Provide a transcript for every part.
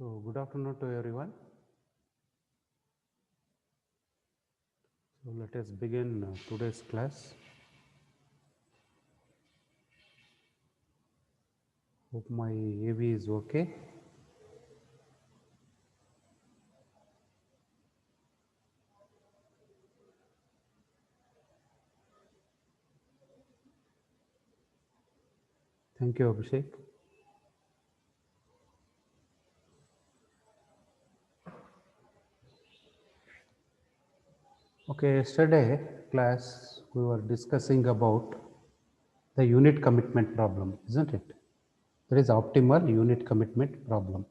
So, good afternoon to everyone. So, let us begin today's class. Hope my AV is okay. Thank you, Abhishek. Okay, yesterday class we were discussing about the unit commitment problem, isn't it? That is optimal unit commitment problem.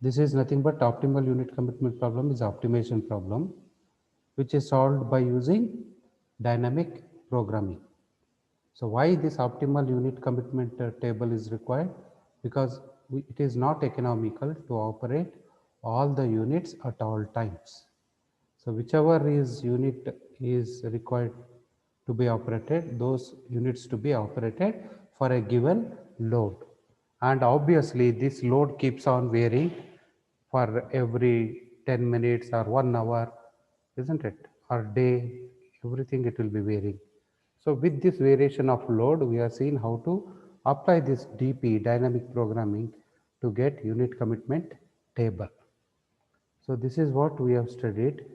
This is nothing but optimal unit commitment problem is optimization problem, which is solved by using dynamic programming. So why this optimal unit commitment table is required? Because it is not economical to operate all the units at all times. So whichever is unit is required to be operated, those units to be operated for a given load. And obviously this load keeps on varying for every 10 minutes or 1 hour, isn't it? Or day, everything it will be varying. So with this variation of load, we are seeing how to apply this DP, dynamic programming, to get unit commitment table. So this is what we have studied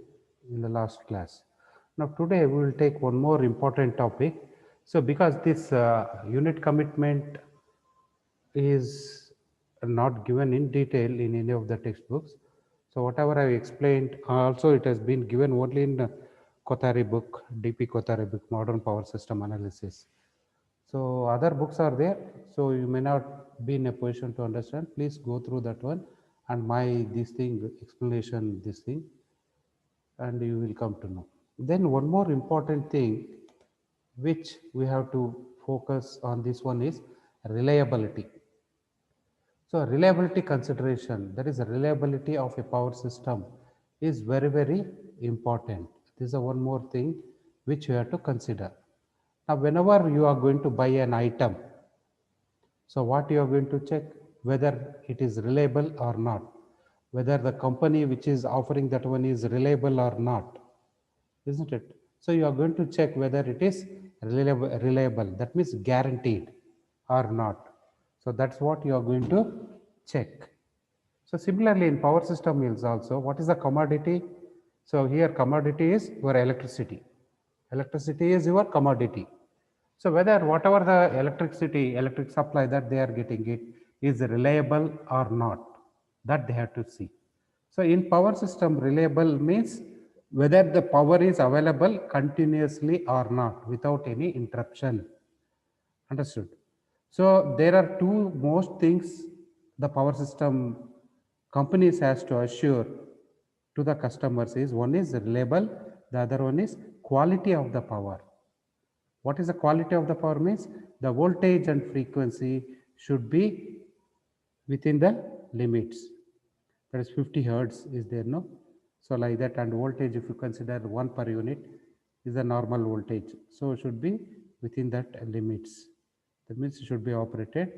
in the last class. Now today we will take one more important topic. So because this unit commitment is not given in detail in any of the textbooks. So whatever I explained, also it has been given only in Kothari book, DP Kothari book, Modern Power System Analysis. So other books are there, so you may not be in a position to understand. Please go through that one and my this thing explanation this thing, and you will come to know. Then one more important thing which we have to focus on this one is reliability. So reliability consideration, that is the reliability of a power system is very, very important. This is a one more thing which you have to consider. Now, whenever you are going to buy an item, so what you are going to check whether it is reliable or not, whether the company which is offering that one is reliable or not, isn't it? So you are going to check whether it is reliable. That means guaranteed or not. So that's what you are going to check. So similarly in power system is also, what is the commodity? So here commodity is your electricity. Electricity is your commodity. So whether whatever the electric supply that they are getting it is reliable or not, that they have to see. So in power system, reliable means whether the power is available continuously or not without any interruption. Understood? So there are two most things the power system companies has to assure to the customers is one is reliable, the other one is quality of the power. What is the quality of the power means? The voltage and frequency should be within the limits. That is 50 hertz is there, no? So like that, and voltage, if you consider 1 per unit is the normal voltage. So it should be within that limits. That means it should be operated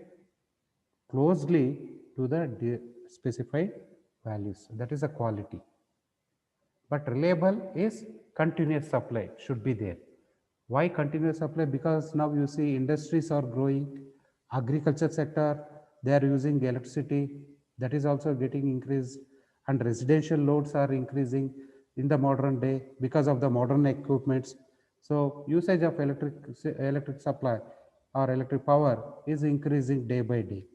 closely to the specified values. That is the quality. But reliable is continuous supply should be there. Why continuous supply? Because now you see industries are growing, agriculture sector, they are using electricity, that is also getting increased, and residential loads are increasing in the modern day because of the modern equipments. So usage of electric supply or electric power is increasing day by day.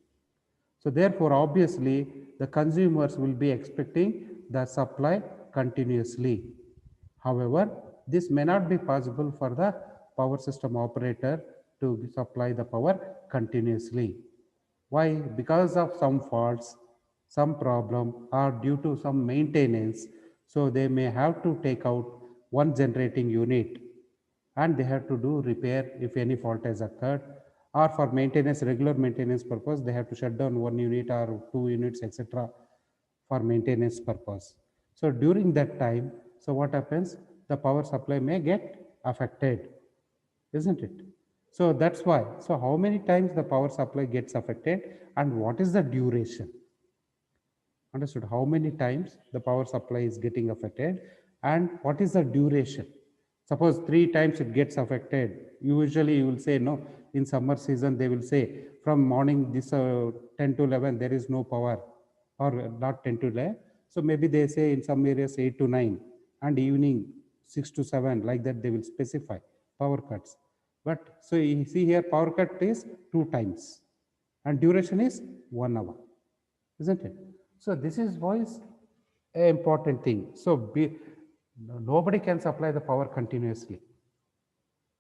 So therefore, obviously, the consumers will be expecting the supply continuously. However, this may not be possible for the power system operator to supply the power continuously. Why? Because of some faults, some problem, or due to some maintenance. So they may have to take out one generating unit and they have to do repair if any fault has occurred, or for maintenance, regular maintenance purpose, they have to shut down 1 unit or 2 units, etc. for maintenance purpose. So during that time, so what happens? The power supply may get affected, isn't it? So that's why. So how many times the power supply gets affected and what is the duration? Understood? How many times the power supply is getting affected and what is the duration? Suppose 3 times it gets affected. Usually you will say no. In summer season they will say from morning this 10 to 11 there is no power, or not 10 to 11. So maybe they say in some areas 8 to 9 and evening 6 to 7, like that they will specify power cuts. But so you see here power cut is 2 times and duration is 1 hour, isn't it? So this is voice a important thing. So nobody can supply the power continuously.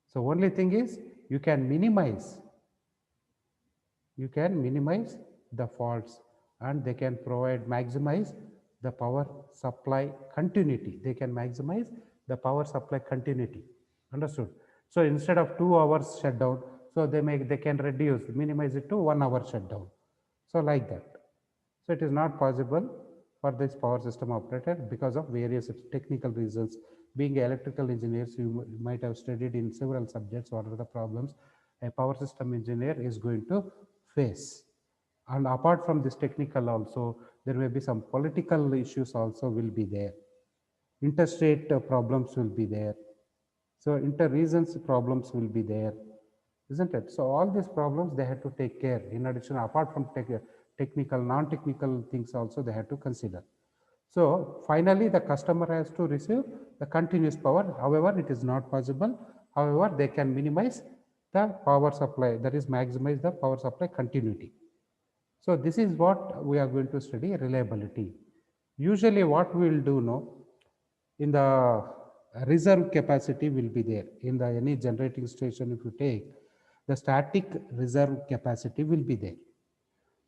So only thing is you can minimize the faults, and they can maximize the power supply continuity. They can maximize the power supply continuity. Understood? So instead of 2 hours shutdown, so they can minimize it to 1 hour shutdown. So like that. So it is not possible for this power system operator because of various technical reasons. Being electrical engineers, you might have studied in several subjects what are the problems a power system engineer is going to face. And apart from this technical also, there may be some political issues also will be there. Interstate problems will be there. So inter-regions problems will be there, isn't it? So all these problems they had to take care. In addition, apart from technical, non-technical things also they had to consider. So finally, the customer has to receive the continuous power. However, it is not possible. However, they can minimize the power supply, that is maximize the power supply continuity. So this is what we are going to study, reliability. Usually what we will do now, in the reserve capacity will be there. In the any generating station, if you take, the static reserve capacity will be there.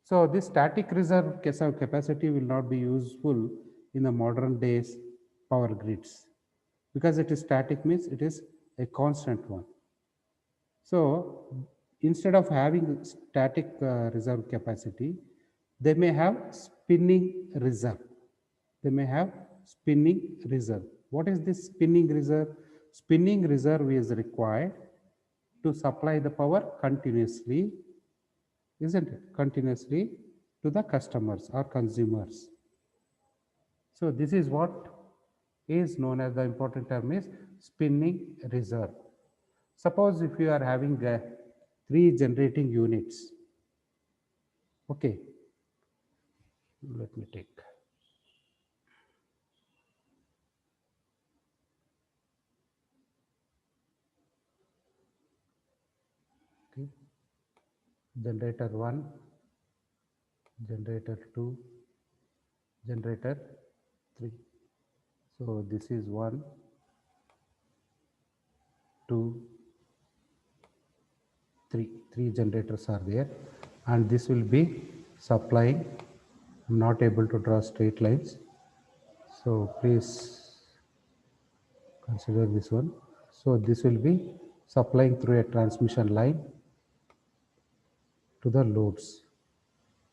So this static reserve capacity will not be useful in the modern days power grids, because it is static means it is a constant one. So instead of having static reserve capacity, they may have spinning reserve. They may have spinning reserve. What is this spinning reserve? Spinning reserve is required to supply the power continuously, isn't it? Continuously to the customers or consumers. So this is what is known as, the important term is spinning reserve. Suppose if you are having 3 generating units, okay, let me take. Okay. Generator 1, generator 2, generator 3. So this is 1, 2, 3. 3 generators are there, and this will be supplying. I'm not able to draw straight lines, so please consider this one. So this will be supplying through a transmission line to the loads.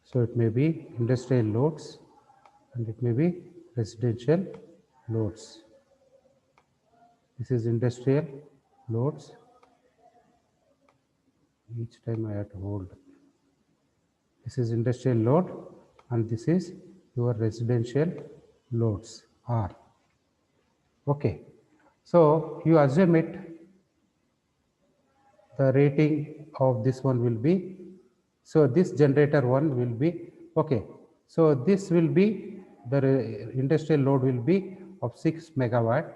So it may be industrial loads and it may be residential loads. This is industrial loads. Each time I have to hold. This is industrial load and this is your residential loads R. Okay. So you assume it, the rating of this one will be, so this generator 1 will be, okay, so this will be, the industrial load will be of 6 megawatt.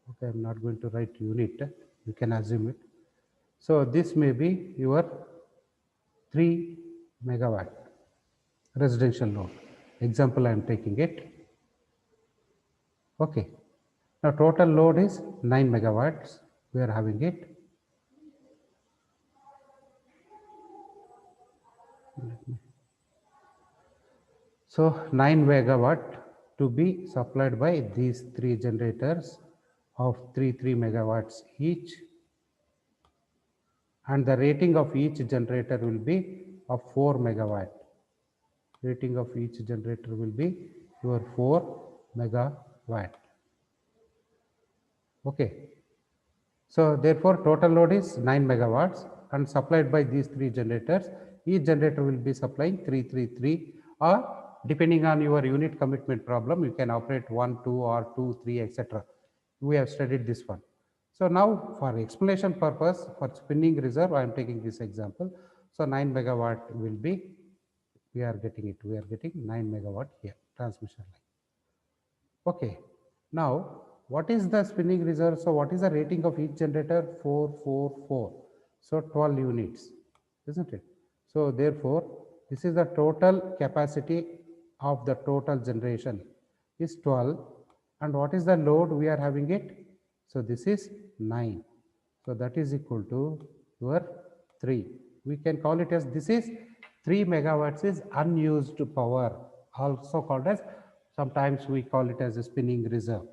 Okay, I'm not going to write unit, you can assume it. So this may be your 3 megawatt residential load. Example I am taking it. Okay. Now total load is 9 megawatts. We are having it. So 9 megawatt to be supplied by these 3 generators of 3 megawatts each, and the rating of each generator will be of 4 megawatt. Rating of each generator will be your 4 megawatt. Okay. So therefore total load is 9 megawatts and supplied by these 3 generators. Each generator will be supplying 333 or depending on your unit commitment problem, you can operate 1, 2 or 2, 3, etc. We have studied this one. So now for explanation purpose, for spinning reserve, I am taking this example. So 9 megawatt will be, we are getting it, we are getting 9 megawatt here, transmission line. Okay. Now, what is the spinning reserve? So, what is the rating of each generator? 444. So, 12 units, isn't it? So, therefore, this is the total capacity of the total generation is 12. And what is the load we are having it? So, this is 9. So, that is equal to your 3. We can call it as, this is 3 megawatts is unused power, also called as, sometimes we call it as a spinning reserve.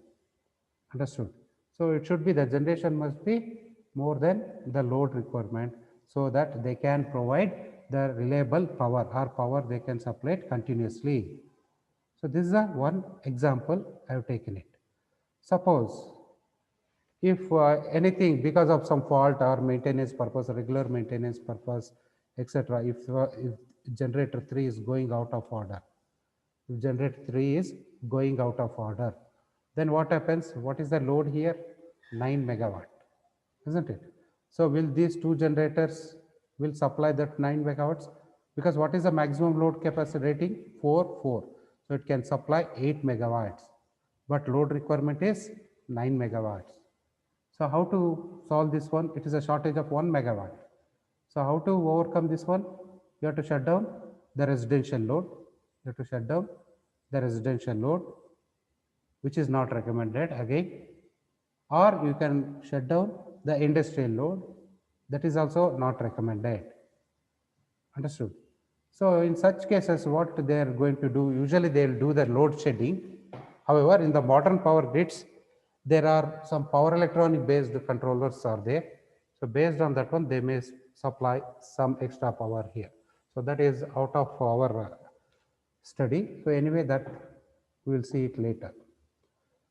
Understood? So, it should be, the generation must be more than the load requirement, so that they can provide the reliable power, or power they can supply it continuously. So, this is a one example I have taken it. Suppose if anything, because of some fault or maintenance purpose, regular maintenance purpose, etc., if generator 3 is going out of order, if generator 3 is going out of order, then what happens? What is the load here? 9 megawatt, isn't it? So will these two generators will supply that 9 megawatts? Because what is the maximum load capacity rating? 4. So it can supply 8 megawatts, but load requirement is 9 megawatts. So how to solve this one? It is a shortage of 1 megawatt. So how to overcome this one? You have to shut down the residential load. You have to shut down the residential load, which is not recommended again. Or you can shut down the industrial load, that is also not recommended. Understood? So in such cases, what they are going to do, usually they will do the load shedding. However, in the modern power grids, there are some power electronic based controllers are there. So based on that one, they may supply some extra power here. So that is out of our study. So anyway, that we will see it later.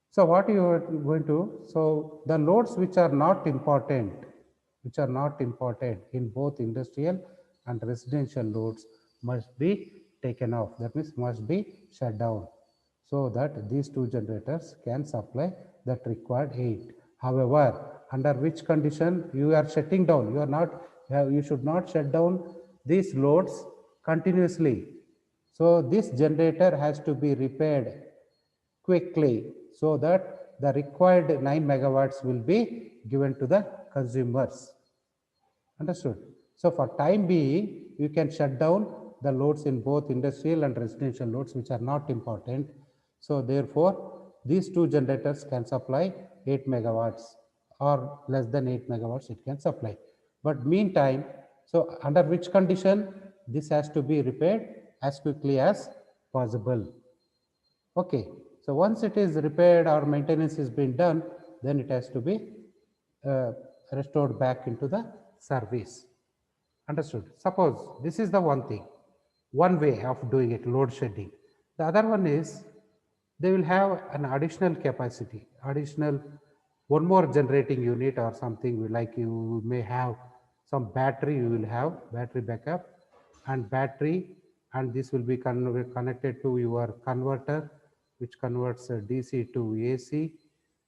So what you are going to, so the loads which are not important, in both industrial and residential loads must be taken off. That means must be shut down, so that these two generators can supply that required 8. However, under which condition you are shutting down? You are not, you should not shut down these loads continuously. So this generator has to be repaired quickly, so that the required 9 megawatts will be given to the consumers. Understood? So for time being, you can shut down the loads in both industrial and residential loads which are not important. So therefore, these two generators can supply 8 megawatts or less than 8 megawatts it can supply. But meantime, so under which condition this has to be repaired as quickly as possible. Okay, so once it is repaired or maintenance is being done, then it has to be restored back into the service. Understood? Suppose this is the one thing, one way of doing it, load shedding. The other one is they will have an additional capacity, additional one more generating unit or something, like you may have some battery, you will have battery backup and battery, and this will be connected to your converter which converts DC to AC.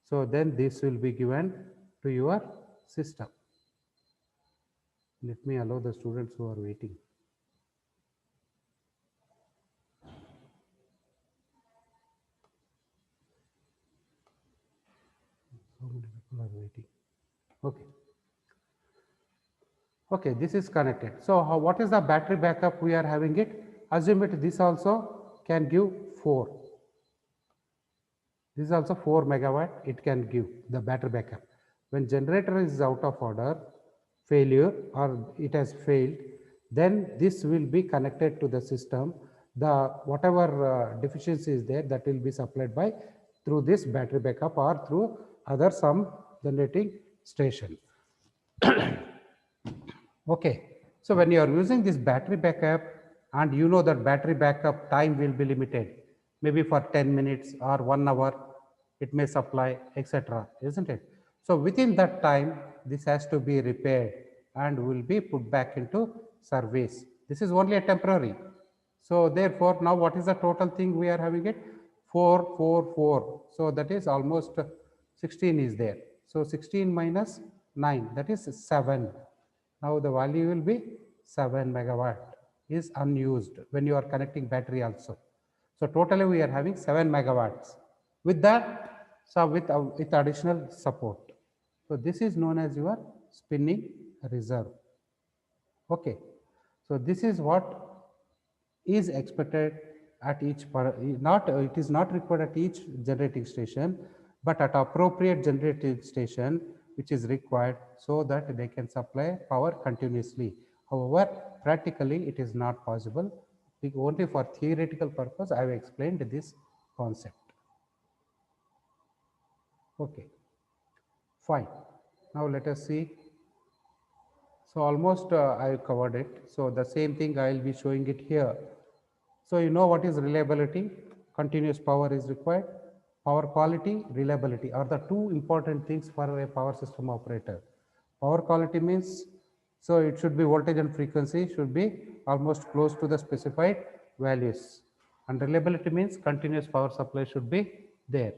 So then this will be given to your system. Let me allow the students who are waiting. So many people are waiting. Okay. Okay, this is connected. So what is the battery backup we are having it? Assume it this also can give 4. This is also 4 megawatt it can give the battery backup. When generator is out of order, failure or it has failed, then this will be connected to the system. The whatever deficiency is there, that will be supplied by through this battery backup or through other some generating station. Okay, so when you are using this battery backup and you know that battery backup time will be limited, maybe for 10 minutes or 1 hour, it may supply, etc., isn't it? So within that time, this has to be repaired and will be put back into service. This is only a temporary. So therefore, now what is the total thing we are having it? 4, 4, 4. So that is almost 16 is there. So 16 minus 9, that is 7. Now the value will be 7 megawatt is unused when you are connecting battery also. So totally we are having 7 megawatts. With that, so with additional support. So this is known as your spinning reserve. Okay. So this is what is expected at each not it is not required at each generating station, but at appropriate generating station which is required so that they can supply power continuously. However, practically it is not possible. Only for theoretical purpose I have explained this concept. Okay, fine. Now let us see. So almost I covered it. So the same thing I will be showing it here. So you know what is reliability? Continuous power is required. Power quality, reliability are the two important things for a power system operator. Power quality means, so it should be voltage and frequency should be almost close to the specified values. And reliability means continuous power supply should be there.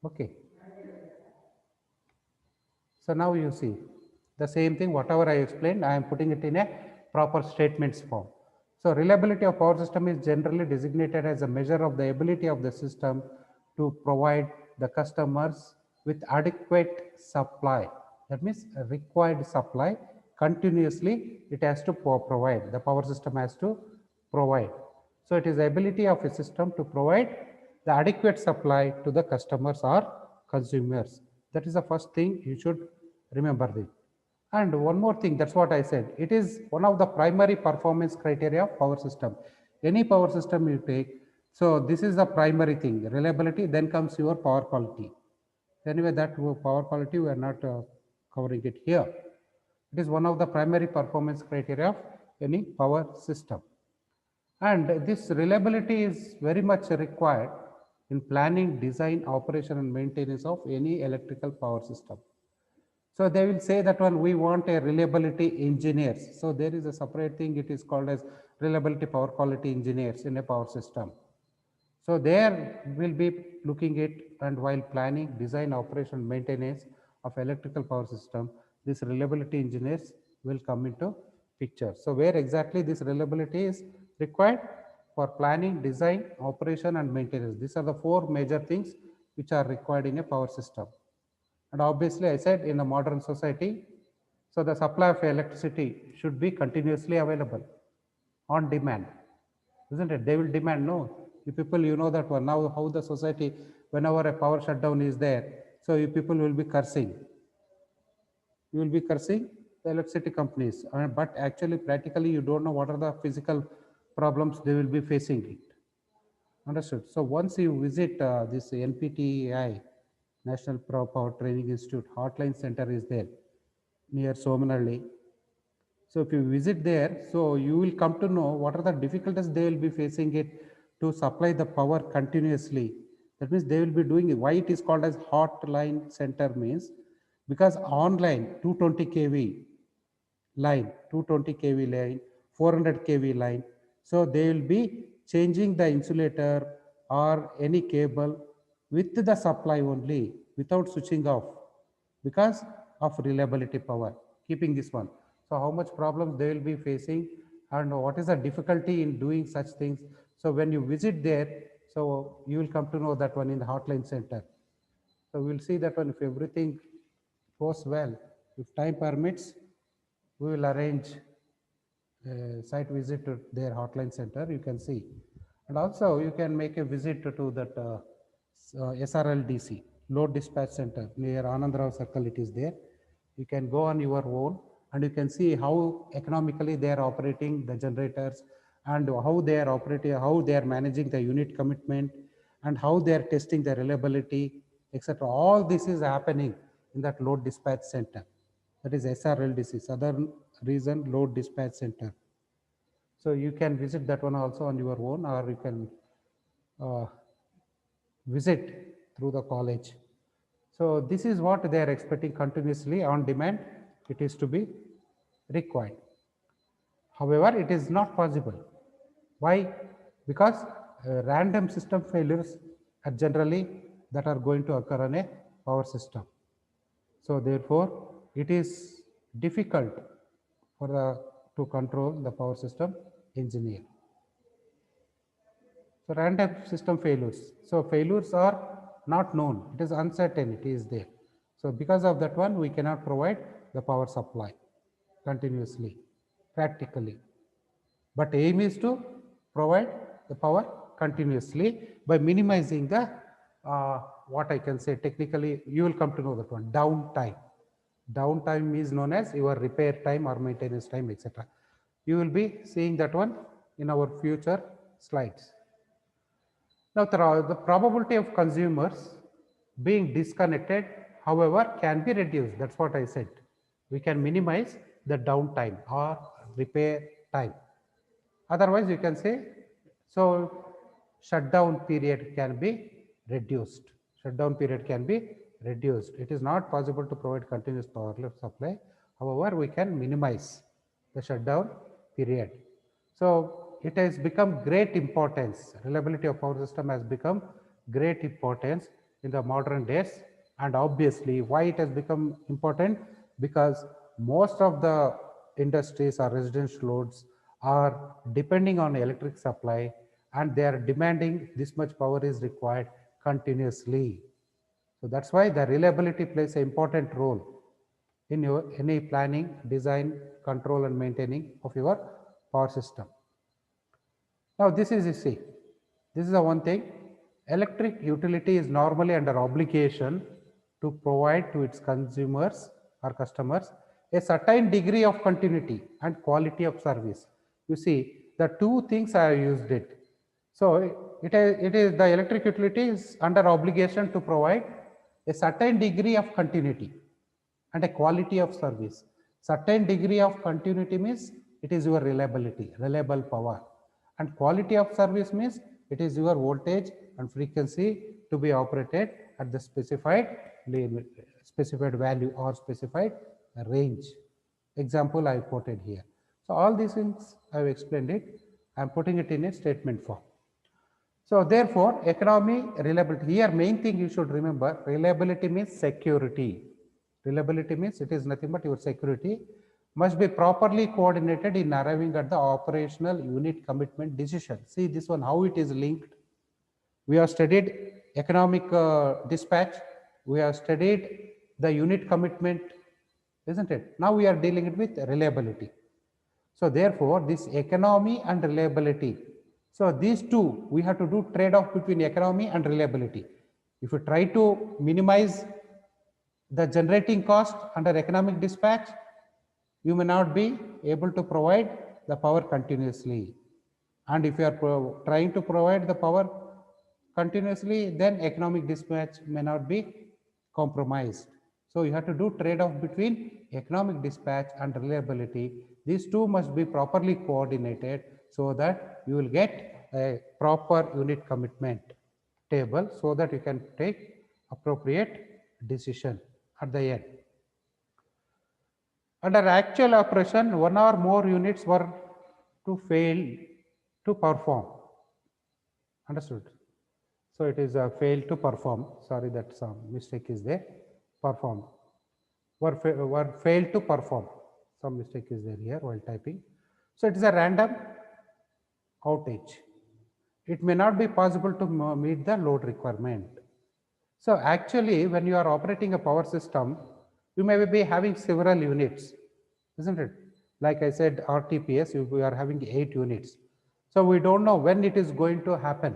Okay. So now you see the same thing, whatever I explained, I am putting it in a proper statements form. So reliability of power system is generally designated as a measure of the ability of the system to provide the customers with adequate supply. That means required supply continuously it has to provide, the power system has to provide. So it is the ability of a system to provide the adequate supply to the customers or consumers. That is the first thing you should remember this. And one more thing, that's what I said. It is one of the primary performance criteria of power system. Any power system you take, so this is the primary thing, reliability, then comes your power quality. Anyway, that power quality we are not covering it here. It is one of the primary performance criteria of any power system. And this reliability is very much required in planning, design, operation and maintenance of any electrical power system. So they will say that one we want a reliability engineers. So there is a separate thing, it is called as reliability power quality engineers in a power system. So there will be looking at, and while planning, design, operation, maintenance of electrical power system, this reliability engineers will come into picture. So where exactly this reliability is required? For planning, design, operation and maintenance. These are the four major things which are required in a power system. And obviously I said in a modern society, so the supply of electricity should be continuously available on demand, isn't it? They will demand, no, you people, you know that one. Now how the society, whenever a power shutdown is there, so you people will be cursing. You will be cursing the electricity companies. But actually, practically, you don't know what are the physical problems they will be facing it. Understood. So once you visit this NPTEI, National Power Training Institute Hotline Center is there near Somanalli. So if you visit there, so you will come to know what are the difficulties they will be facing it to supply the power continuously. That means they will be doing it. Why it is called as hotline center means because online 220 kV line, 220 kV line, 400 kV line. So they will be changing the insulator or any cable with the supply only without switching off because of reliability power, keeping this one. So how much problems they will be facing and what is the difficulty in doing such things. So when you visit there, so you will come to know that one in the hotline center. So we'll see that one if everything goes well, if time permits, we will arrange a site visit to their hotline center, you can see. And also you can make a visit to that SRLDC, Load Dispatch Center, near Anandrao Circle it is there. You can go on your own and you can see how economically they are operating the generators and how they are operating, how they are managing the unit commitment and how they are testing the reliability, etc. All this is happening in that Load Dispatch Center. That is SRLDC, Southern Region Load Dispatch Center. So you can visit that one also on your own, or you can uh, visit through the college. So this is what they are expecting continuously on demand. It is to be required. However, it is not possible. Why? Because random system failures are generally that are going to occur on a power system. So therefore, it is difficult for the to control the power system engineer. So random system failures. So failures are not known. It is uncertain. It is there. So because of that one, we cannot provide the power supply continuously, practically. But aim is to provide the power continuously by minimizing the what I can say technically, you will come to know that one, downtime. Downtime is known as your repair time or maintenance time, etc. You will be seeing that one in our future slides. Now, the probability of consumers being disconnected, however, can be reduced. That's what I said. We can minimize the downtime or repair time. Otherwise, you can say, so shutdown period can be reduced. Shutdown period can be reduced. It is not possible to provide continuous power supply. However, we can minimize the shutdown period. So it has become great importance. Reliability of power system has become great importance in the modern days. And obviously, why it has become important? Because most of the industries or residential loads are depending on electric supply, and they are demanding this much power is required continuously. So that's why the reliability plays an important role in your any planning, design, control and maintaining of your power system. Now this is, you see, this is the one thing. Electric utility is normally under obligation to provide to its consumers or customers a certain degree of continuity and quality of service. You see, the two things I have used it. So it is the electric utility is under obligation to provide a certain degree of continuity and a quality of service. Certain degree of continuity means it is your reliability, reliable power. And quality of service means it is your voltage and frequency to be operated at the specified value or specified range. Example I quoted here. So all these things I have explained it. I am putting it in a statement form. So therefore, economy, reliability. Here, main thing you should remember, reliability means security. Reliability means it is nothing but your security must be properly coordinated in arriving at the operational unit commitment decision. See this one, how it is linked. We have studied economic dispatch. We have studied the unit commitment, isn't it? Now we are dealing with reliability. So therefore, this economy and reliability. So these two, we have to do trade-off between economy and reliability. If you try to minimize the generating cost under economic dispatch, you may not be able to provide the power continuously. And if you are trying to provide the power continuously, then economic dispatch may not be compromised. So you have to do trade-off between economic dispatch and reliability. These two must be properly coordinated so that you will get a proper unit commitment table so that you can take appropriate decision at the end. Under actual operation, one or more units were to fail to perform. Understood? So it is a fail to perform. Sorry, that some mistake is there. Perform. Were failed to perform. Some mistake is there here while typing. So it is a random outage. It may not be possible to meet the load requirement. So actually, when you are operating a power system, you may be having several units, isn't it? Like I said, RTPS, we are having 8 units. So we don't know when it is going to happen.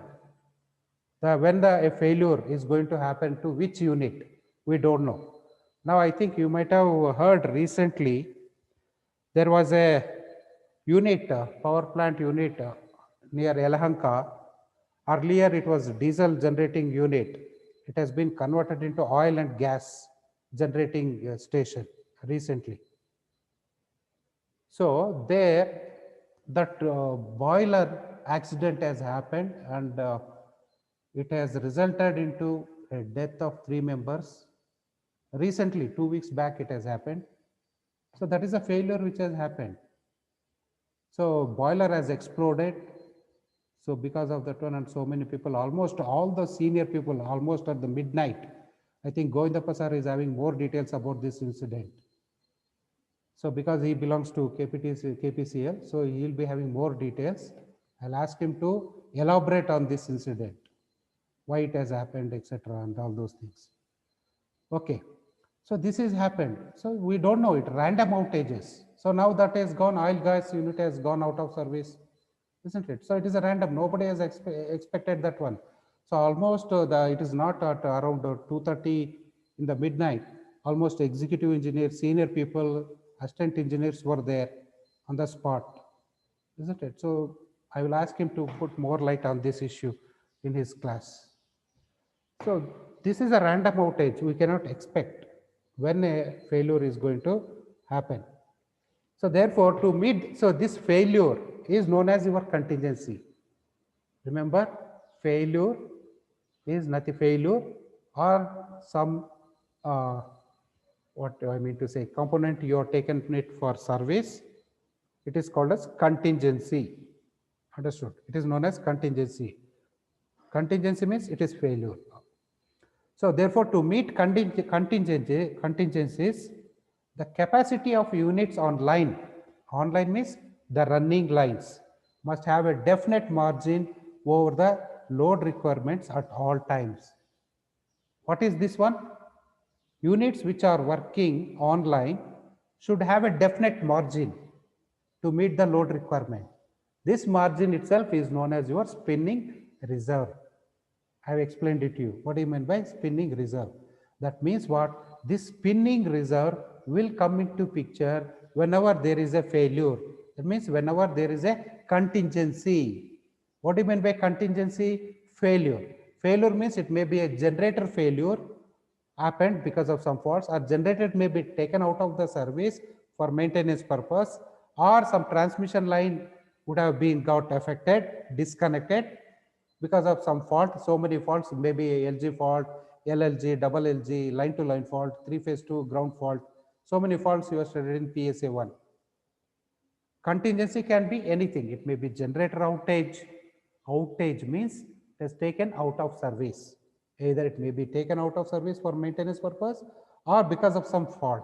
When a failure is going to happen to which unit, we don't know. Now, I think you might have heard recently, there was a unit, power plant unit near Yelahanka. Earlier, it was diesel generating unit. It has been converted into oil and gas generating station recently. So there, that boiler accident has happened, and it has resulted into a death of 3 members. Recently, 2 weeks back, it has happened. So that is a failure which has happened. So boiler has exploded. So because of that one, and so many people, almost all the senior people, almost at the midnight, I think Govinda Pasar is having more details about this incident. So because he belongs to KPCL, so he will be having more details. I'll ask him to elaborate on this incident, why it has happened, etc., and all those things. Okay, so this has happened. So we don't know it, random outages. So now that has gone, oil gas unit has gone out of service, isn't it? So it is a random, nobody has expected that one. So almost it is not at around 2:30 in the midnight, almost executive engineers, senior people, assistant engineers were there on the spot, isn't it? So I will ask him to put more light on this issue in his class. So this is a random outage. We cannot expect when a failure is going to happen. So therefore, to meet, so this failure is known as your contingency. Remember, failure is nothing, failure or some, what I mean to say, component you are taken it for service. It is called as contingency. Understood? It is known as contingency. Contingency means it is failure. So therefore, to meet contingencies, the capacity of units online means the running lines, must have a definite margin over the load requirements at all times. What is this one? Units which are working online should have a definite margin to meet the load requirement. This margin itself is known as your spinning reserve. I have explained it to you. What do you mean by spinning reserve? That means what? This spinning reserve will come into picture whenever there is a failure. That means whenever there is a contingency. What do you mean by contingency? Failure. Failure means it may be a generator failure happened because of some faults, or generator may be taken out of the service for maintenance purpose, or some transmission line would have been got affected, disconnected because of some fault. So many faults, maybe LG fault, LLG, double LG, line to line fault, 3-phase 2 ground fault. So many faults you are studied in PSA 1. Contingency can be anything. It may be generator outage. Outage means it is taken out of service. Either it may be taken out of service for maintenance purpose or because of some fault.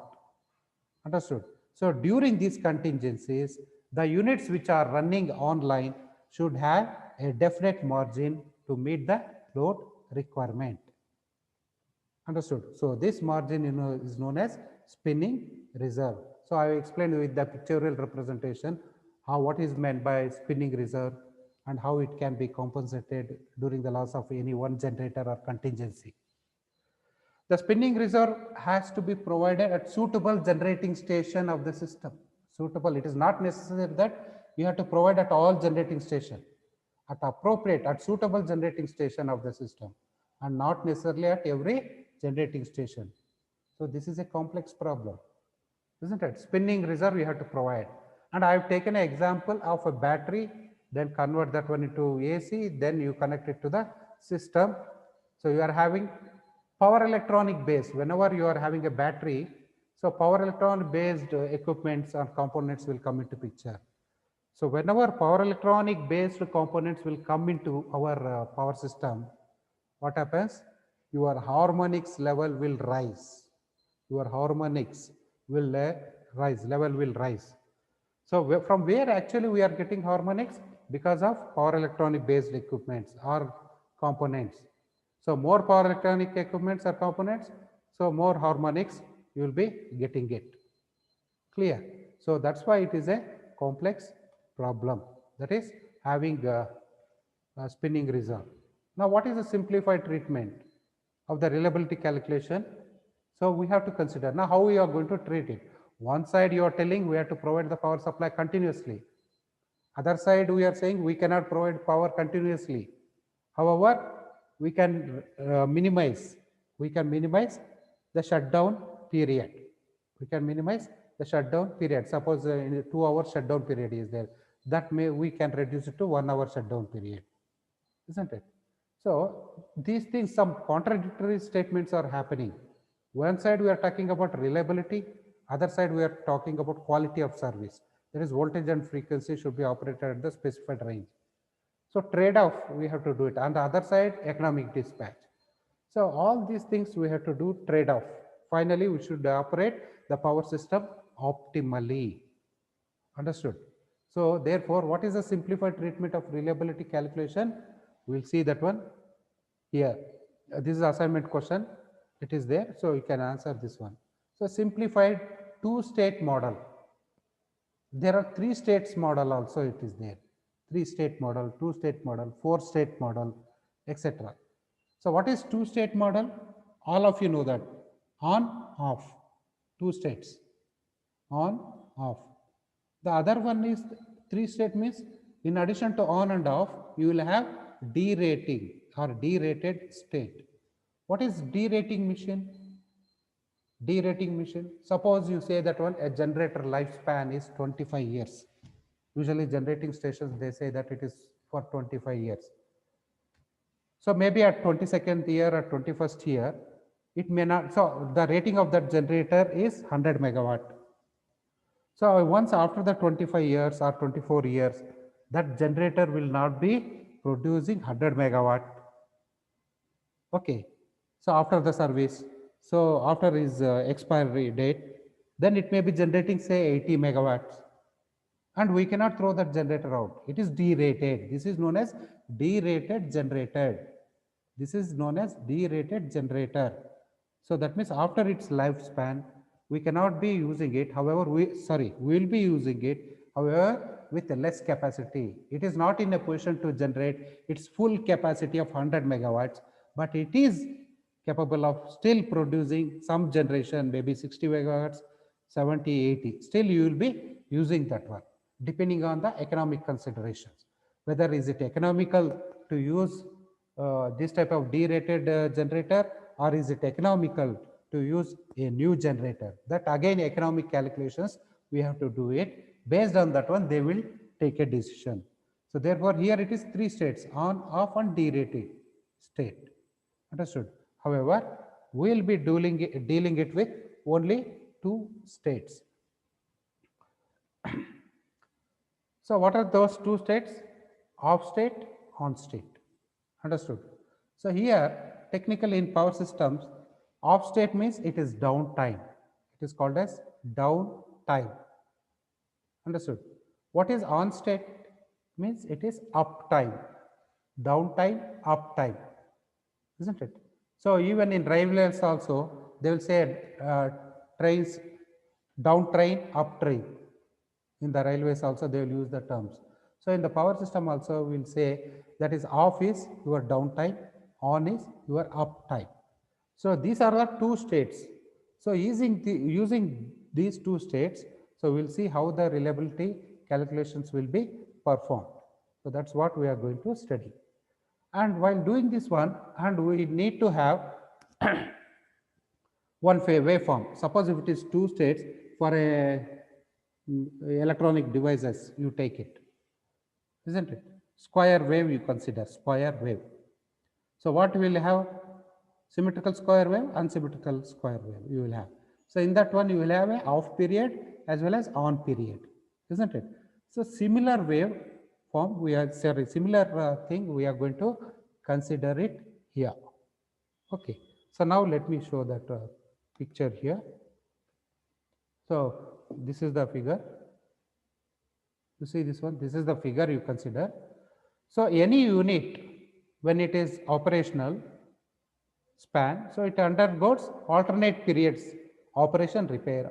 Understood? So during these contingencies, the units which are running online should have a definite margin to meet the load requirement. Understood? So this margin is known as spinning reserve. So I explained with the pictorial representation what is meant by spinning reserve and how it can be compensated during the loss of any one generator or contingency. The spinning reserve has to be provided at suitable generating station of the system. Suitable, it is not necessary that you have to provide at all generating station. At appropriate, at suitable generating station of the system, and not necessarily at every generating station. So this is a complex problem, isn't it? Spinning reserve you have to provide. And I have taken an example of a battery, then convert that one into AC, then you connect it to the system. So you are having power electronic base. Whenever you are having a battery, so power electronic based equipments and components will come into picture. So whenever power electronic based components will come into our power system, what happens? Your harmonics level will rise. Your harmonics will rise, level will rise. So from where actually we are getting harmonics? Because of power electronic based equipments or components. So more power electronic equipments or components, so more harmonics you will be getting it. Clear? So that's why it is a complex problem, that is having a spinning reserve. Now what is the simplified treatment of the reliability calculation? So we have to consider now how we are going to treat it. One side you are telling we have to provide the power supply continuously. Other side we are saying we cannot provide power continuously. However, we can minimize the shutdown period. We can minimize the shutdown period. Suppose in a 2-hour shutdown period is there. That we can reduce it to 1-hour shutdown period, isn't it? So these things, some contradictory statements are happening. One side we are talking about reliability, other side we are talking about quality of service. That is, voltage and frequency should be operated at the specified range. So trade-off, we have to do it. On the other side, economic dispatch. So all these things we have to do trade-off. Finally, we should operate the power system optimally. Understood? So therefore, what is the simplified treatment of reliability calculation? We'll see that one here. This is assignment question. It is there, so you can answer this one. So simplified two-state model. There are three states model also, it is there. Three-state model, two-state model, four-state model, etc. So what is two-state model? All of you know that. On, off. Two states. On, off. The other one is three-state means in addition to on and off, you will have derating or derated state. What is derating machine? Derating machine. Suppose you say that one a generator lifespan is 25 years. Usually generating stations, they say that it is for 25 years. So maybe at 22nd year or 21st year, it may not. So the rating of that generator is 100 megawatt. So once after the 25 years or 24 years, that generator will not be producing 100 megawatt. Okay. So after the service, so after his expiry date, then it may be generating say 80 megawatts. And we cannot throw that generator out. It is derated. This is known as derated generator. This is known as derated generator. So that means after its lifespan, we cannot be using it. However, we will be using it. However, with less capacity. It is not in a position to generate its full capacity of 100 megawatts, but it is capable of still producing some generation, maybe 60 megawatts, 70, 80. Still you will be using that one, depending on the economic considerations. Whether is it economical to use this type of derated generator, or is it economical to use a new generator? That again economic calculations we have to do it. Based on that one, they will take a decision. So therefore, here it is three states: on, off, and derated state. Understood? However, we will be dealing it with only two states. So what are those two states? Off state, on state. Understood? So here, technically in power systems, off state means it is downtime. It is called as downtime. Understood? What is on state? Means it is uptime. Downtime, uptime. Isn't it? So even in railways also, they will say trains, down train, up train. In the railways also, they will use the terms. So in the power system also, we will say that is off is your downtime, on is your uptime. So these are the two states. So using these two states, so we'll see how the reliability calculations will be performed. So that's what we are going to study. And while doing this one, and we need to have one waveform. Suppose if it is two states for a electronic devices, you take it, isn't it? Square wave you consider, square wave. So what will have? Symmetrical square wave, unsymmetrical square wave you will have. So in that one you will have a off period as well as on period, isn't it? So similar wave form similar thing we are going to consider it here. Okay. So now let me show that picture here. So this is the figure. You see this one? This is the figure you consider. So any unit when it is operational span, so it undergoes alternate periods, operation, repair,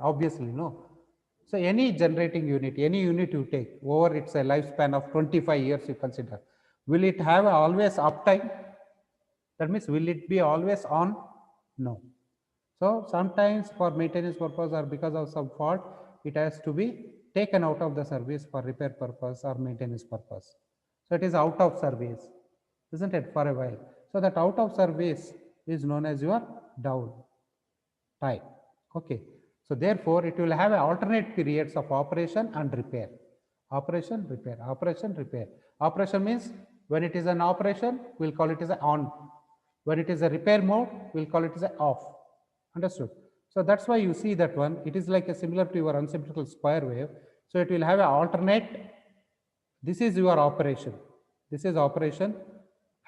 obviously, no. So any generating unit, any unit you take over its a lifespan of 25 years you consider, will it have always uptime? That means will it be always on? No. So sometimes for maintenance purpose or because of some fault, it has to be taken out of the service for repair purpose or maintenance purpose. So it is out of service, isn't it, for a while? So that out of service is known as your down time. Okay. So therefore, it will have alternate periods of operation and repair. Operation, repair, operation, repair. Operation means when it is an operation, we'll call it as an on. When it is a repair mode, we'll call it as an off. Understood? So that's why you see that one. It is like a similar to your unsymmetrical square wave. So it will have an alternate. This is your operation. This is operation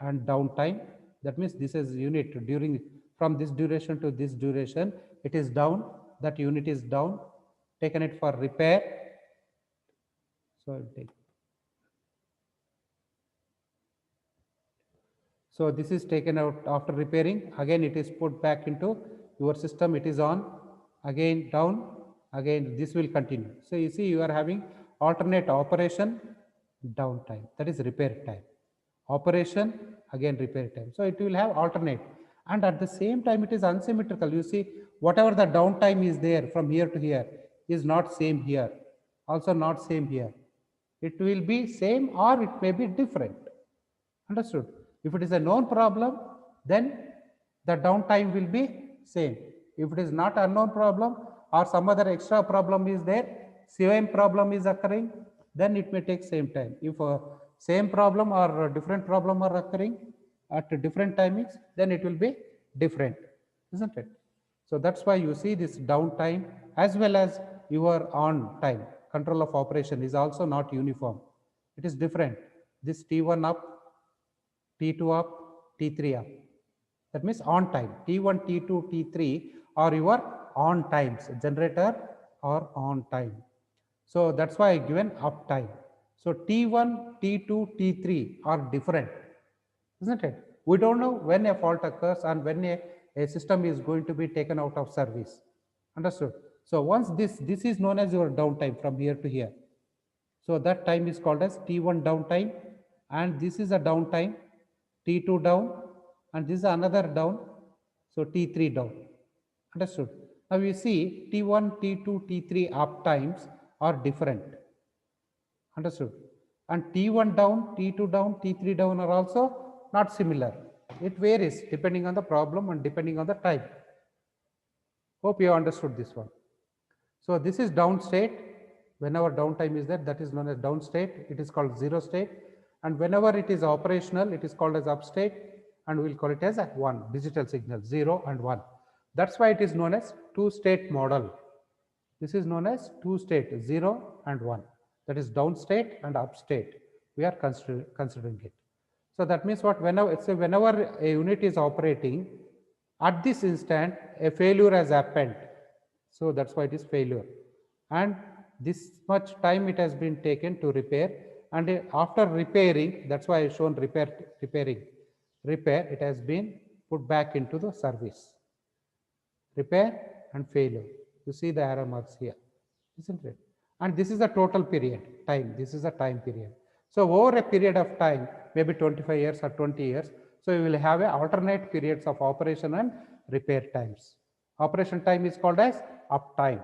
and downtime. That means this is unit during from this duration to this duration. It is down. That unit is down. Taken it for repair. So take. So this is taken out after repairing. Again, it is put back into your system. It is on. Again down. Again this will continue. So you see you are having alternate operation, downtime. That is repair time. Operation, again repair time. So it will have alternate. And at the same time it is unsymmetrical. You see whatever the downtime is there from here to here is not same here. Also not same here. It will be same or it may be different. Understood? If it is a known problem, then the downtime will be same. If it is not unknown problem or some other extra problem is there, same problem is occurring, then it may take same time. If same problem or different problem are occurring at different timings, then it will be different, isn't it? So that's why you see this downtime as well as your on time control of operation is also not uniform. It is different. This T1 up, T2 up, T3 up. That means on time. T1, T2, T3 are your on times, generator or on time. So that's why I given up time. So T1, T2, T3 are different, isn't it? We don't know when a fault occurs and when a system is going to be taken out of service. Understood? So once this is known as your downtime from here to here. So that time is called as T1 downtime, and this is a downtime, T2 down, and this is another down, so T3 down. Understood? Now you see T1, T2, T3 up times are different. Understood? And T1 down, T2 down, T3 down are also not similar. It varies depending on the problem and depending on the time. Hope you understood this one. So this is down state. Whenever downtime is there, that is known as down state. It is called zero state. And whenever it is operational, it is called as up state, and we'll call it as a 1, digital signal, 0 and 1. That's why it is known as two-state model. This is known as two-state, 0 and 1. That is down state and up state. We are considering it. So that means what? Whenever a unit is operating, at this instant, a failure has happened. So that's why it is failure. And this much time it has been taken to repair. And after repairing, that's why I shown repairing. Repair, it has been put back into the service. Repair and failure. You see the arrow marks here, isn't it? And this is the total period, time. This is the time period. So over a period of time, maybe 25 years or 20 years, so you will have a alternate periods of operation and repair times. Operation time is called as up time.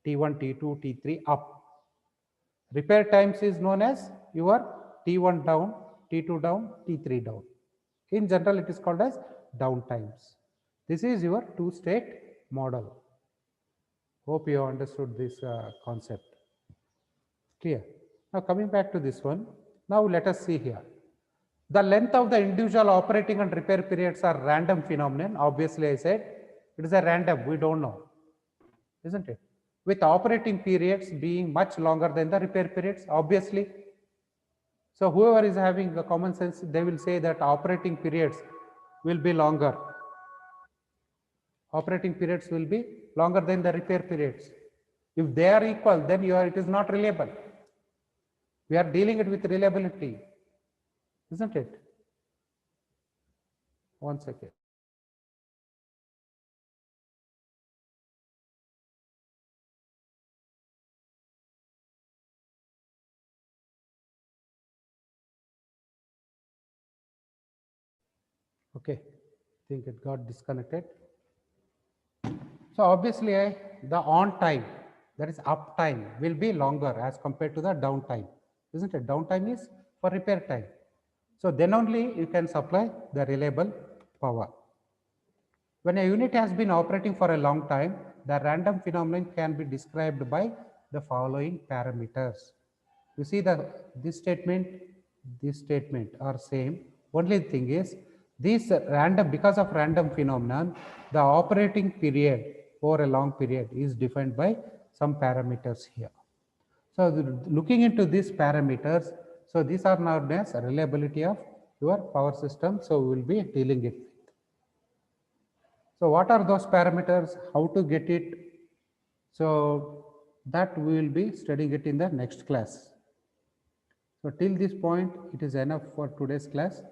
T1, T2, T3 up. Repair times is known as your T1 down, T2 down, T3 down. In general, it is called as down times. This is your two-state model. Hope you understood this concept. Clear? Now coming back to this one, now let us see here. The length of the individual operating and repair periods are random phenomenon. Obviously, I said it is a random, we don't know, isn't it? With operating periods being much longer than the repair periods, obviously. So whoever is having a common sense, they will say that operating periods will be longer. Operating periods will be longer than the repair periods. If they are equal, then it is not reliable. We are dealing it with reliability, isn't it? One second. Okay, I think it got disconnected. So obviously the on time, that is up time, will be longer as compared to the downtime, isn't it? Downtime is for repair time. So then only you can supply the reliable power. When a unit has been operating for a long time, the random phenomenon can be described by the following parameters. You see this statement are same. Only thing is this random, because of random phenomenon, the operating period over a long period is defined by some parameters here. So looking into these parameters, so these are known as reliability of your power system. So we will be dealing it with. So what are those parameters? How to get it? So that we will be studying it in the next class. So till this point, it is enough for today's class.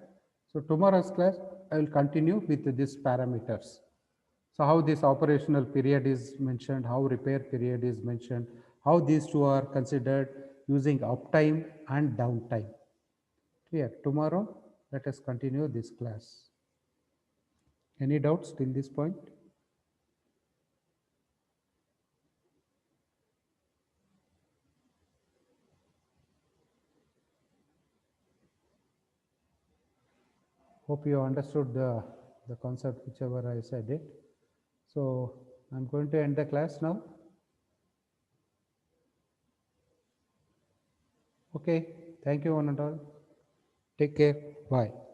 So tomorrow's class, I will continue with these parameters. So how this operational period is mentioned, how repair period is mentioned, how these two are considered using uptime and downtime. Clear? Tomorrow, let us continue this class. Any doubts till this point? Hope you understood the concept whichever I said it. So I'm going to end the class now. Okay, thank you one and all. Take care. Bye.